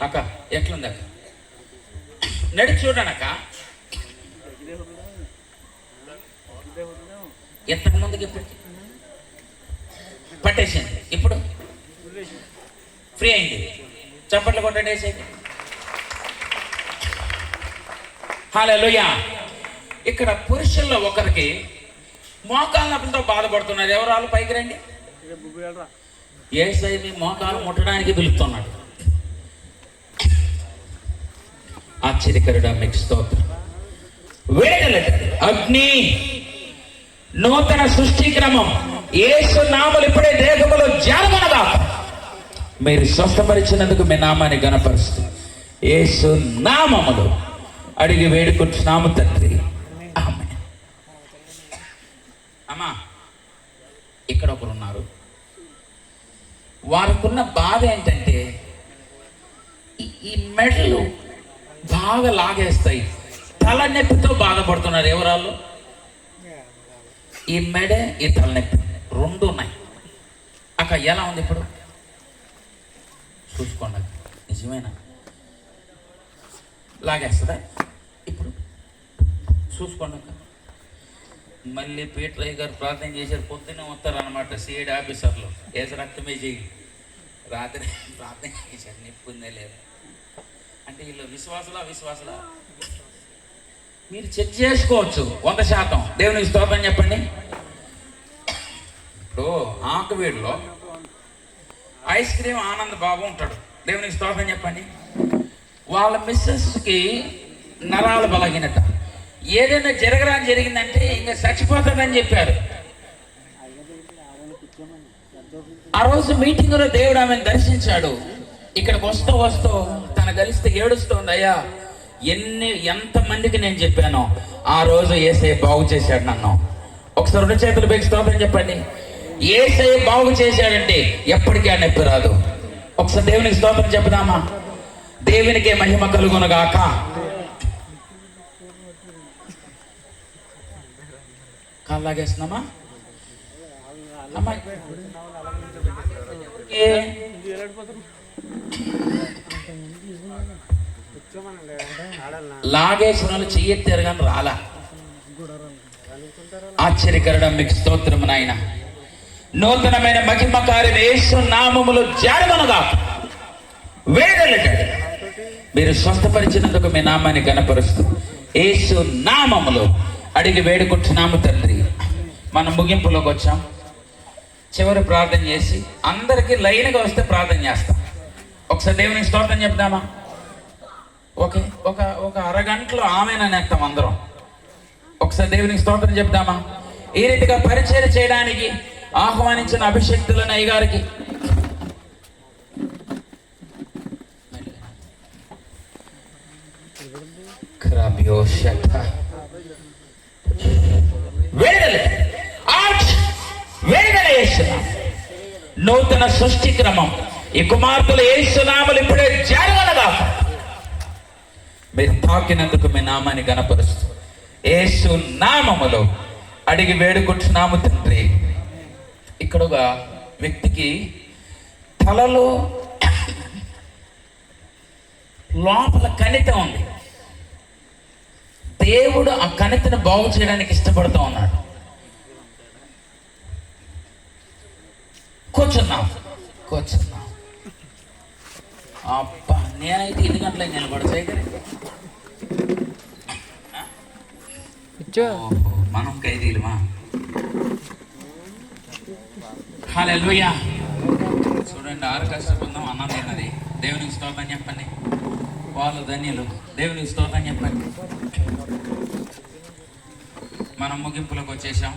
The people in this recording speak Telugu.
అక్క ఎట్లుంది అక్క? నడిచి చూడండి అక్క. ఎంతకు ముందుకి ఇప్పటికి పట్టేసింది, ఇప్పుడు ఫ్రీ అయింది. చప్పట్లు కొట్టండి వేసేది. హల్లెలూయా. ఇక్కడ పురుషుల్లో ఒకరికి మోకాళ్ళ నొప్పులతో బాధపడుతున్నారు. ఎవరాలు పైకి రండి. యేసయ్య మీ మోకాలు ముట్టడానికి పిలుస్తున్నాడు. ఆశ్చర్యకరుడా మీకు స్తోత్రం. అగ్ని నూతన సృష్టి క్రమం యేసు నామములు ఇప్పుడే దేహములో జారమనగా మీరు స్వస్థపరిచినందుకు మీ నామాన్ని గణపరుస్తూ యేసు నామములు అడిగి వేడుకుంటున్నాము తండ్రి. ఆమేన్. అమ్మా ఇక్కడ ఒకరు ఉన్నారు. వారికున్న బాధ ఏంటంటే ఈ మెడలు బాగా లాగేస్తాయి. తలనొప్పితో బాధపడుతున్నారు. ఎవరాళ్ళు? ఈ మెడ, ఈ తలనొప్పి రెండు ఉన్నాయి. అక్క ఎలా ఉంది ఇప్పుడు? చూసుకోండి. నిజమేనా? లాగేస్తుందా ఇప్పుడు? చూసుకోండి అక్క. మళ్ళీ పీటరయ్య గారు ప్రార్థన చేశారు. పొద్దున్నే వస్తారనమాట సిఐడి ఆఫీసర్లు. ఏసు రక్తమే చేయి. రాత్రి ప్రార్థన చేశారు. నిప్పుందే లేదు అంటే వీళ్ళు విశ్వాసులా మీరు చెక్ చేసుకోవచ్చు 100%. దేవునికి స్తోత్రం చెప్పండి. ఇప్పుడు ఆకువీడులో ఐస్ క్రీమ్ ఆనంద్ బాబు ఉంటాడు. దేవునికి స్తోత్రం చెప్పండి. వాళ్ళ మిస్సెస్కి నరాలు బలగినట. ఏదైనా జరిగిందంటే ఇంకా చచ్చిపోతుందని చెప్పారు. ఆ రోజు మీటింగ్లో దేవుడు ఆమెను దర్శించాడు. ఇక్కడికి వస్తూ తన కలిస్తే ఏడుస్తోంది. అయ్యా ఎంతమందికి నేను చెప్పానో ఆ రోజు యేసయ్య బాగు చేశాడు నన్ను. ఒకసారి 2 చేతులు పెట్టి స్తోత్రం చెప్పండి. యేసయ్య బాగు చేశాడంటే ఎప్పటికీ ఆ నొప్పి రాదు. ఒకసారి దేవునికి స్తోత్రం చెప్పుదామా? దేవునికే మహిమ కలుగునుగాక. కాళ్ళలాగేస్తున్నామా అమ్మా? లాగేసిన వాళ్ళు చెయ్యెత్తారు కానీ రాలా. ఆశ్చర్యకరుడా మీకు స్తోత్రం నాయన. నూతనమైన మహిమ కార్యం యేసు నామములో జాడమనగా వేడలెట్టాడు. మీరు స్వస్థపరిచినందుకు మీ నామాన్ని గణపరుస్తూ యేసు నామములో అడిగి వేడుకుంటున్నాము తండ్రి. మనం ముగింపులోకి వచ్చాం. చివరి ప్రార్థన చేసి అందరికీ లైన్గా వస్తే ప్రార్థన చేస్తాం. ఒకసారి దేవునికి స్తోత్రం చెప్దామా? ఓకే, ఒక అరగంటలో ఆమెనని నేస్తాం అందరం. ఒకసారి దేవునికి స్తోత్రం చెప్దామా? ఈ రీతిగా పరిచయం చేయడానికి ఆహ్వానించిన అభిషేక్తులను అయ్య గారికి నూతన సృష్టి క్రమం ఈ కుమార్తెలు యేసు నామములు ఇప్పుడే జరగనగా మీరు తాకినందుకు మీ నామాన్ని గణపరుస్తూ యేసు నామములో అడిగి వేడుకుంటున్నాము తండ్రి. ఇక్కడ ఒక వ్యక్తికి తలలో లోపల కణిత ఉంది. దేవుడు ఆ కణితను బాగు చేయడానికి ఇష్టపడుతూ ఉన్నాడు. కూర్చున్నాం. అబ్బా, నేనైతే 8 గంటలకు నిలబడ మనం ఖైదీలమా? హల్లెలూయా. చూడండి, 6 కష్టపడదాం అన్నం తిన్నది. దేవునికి స్తోత్రం చెప్పండి. వాళ్ళు ధన్యులు. దేవునికి స్తోత్రం చెప్పండి. మనం ముగింపులోకి వచ్చేసాం.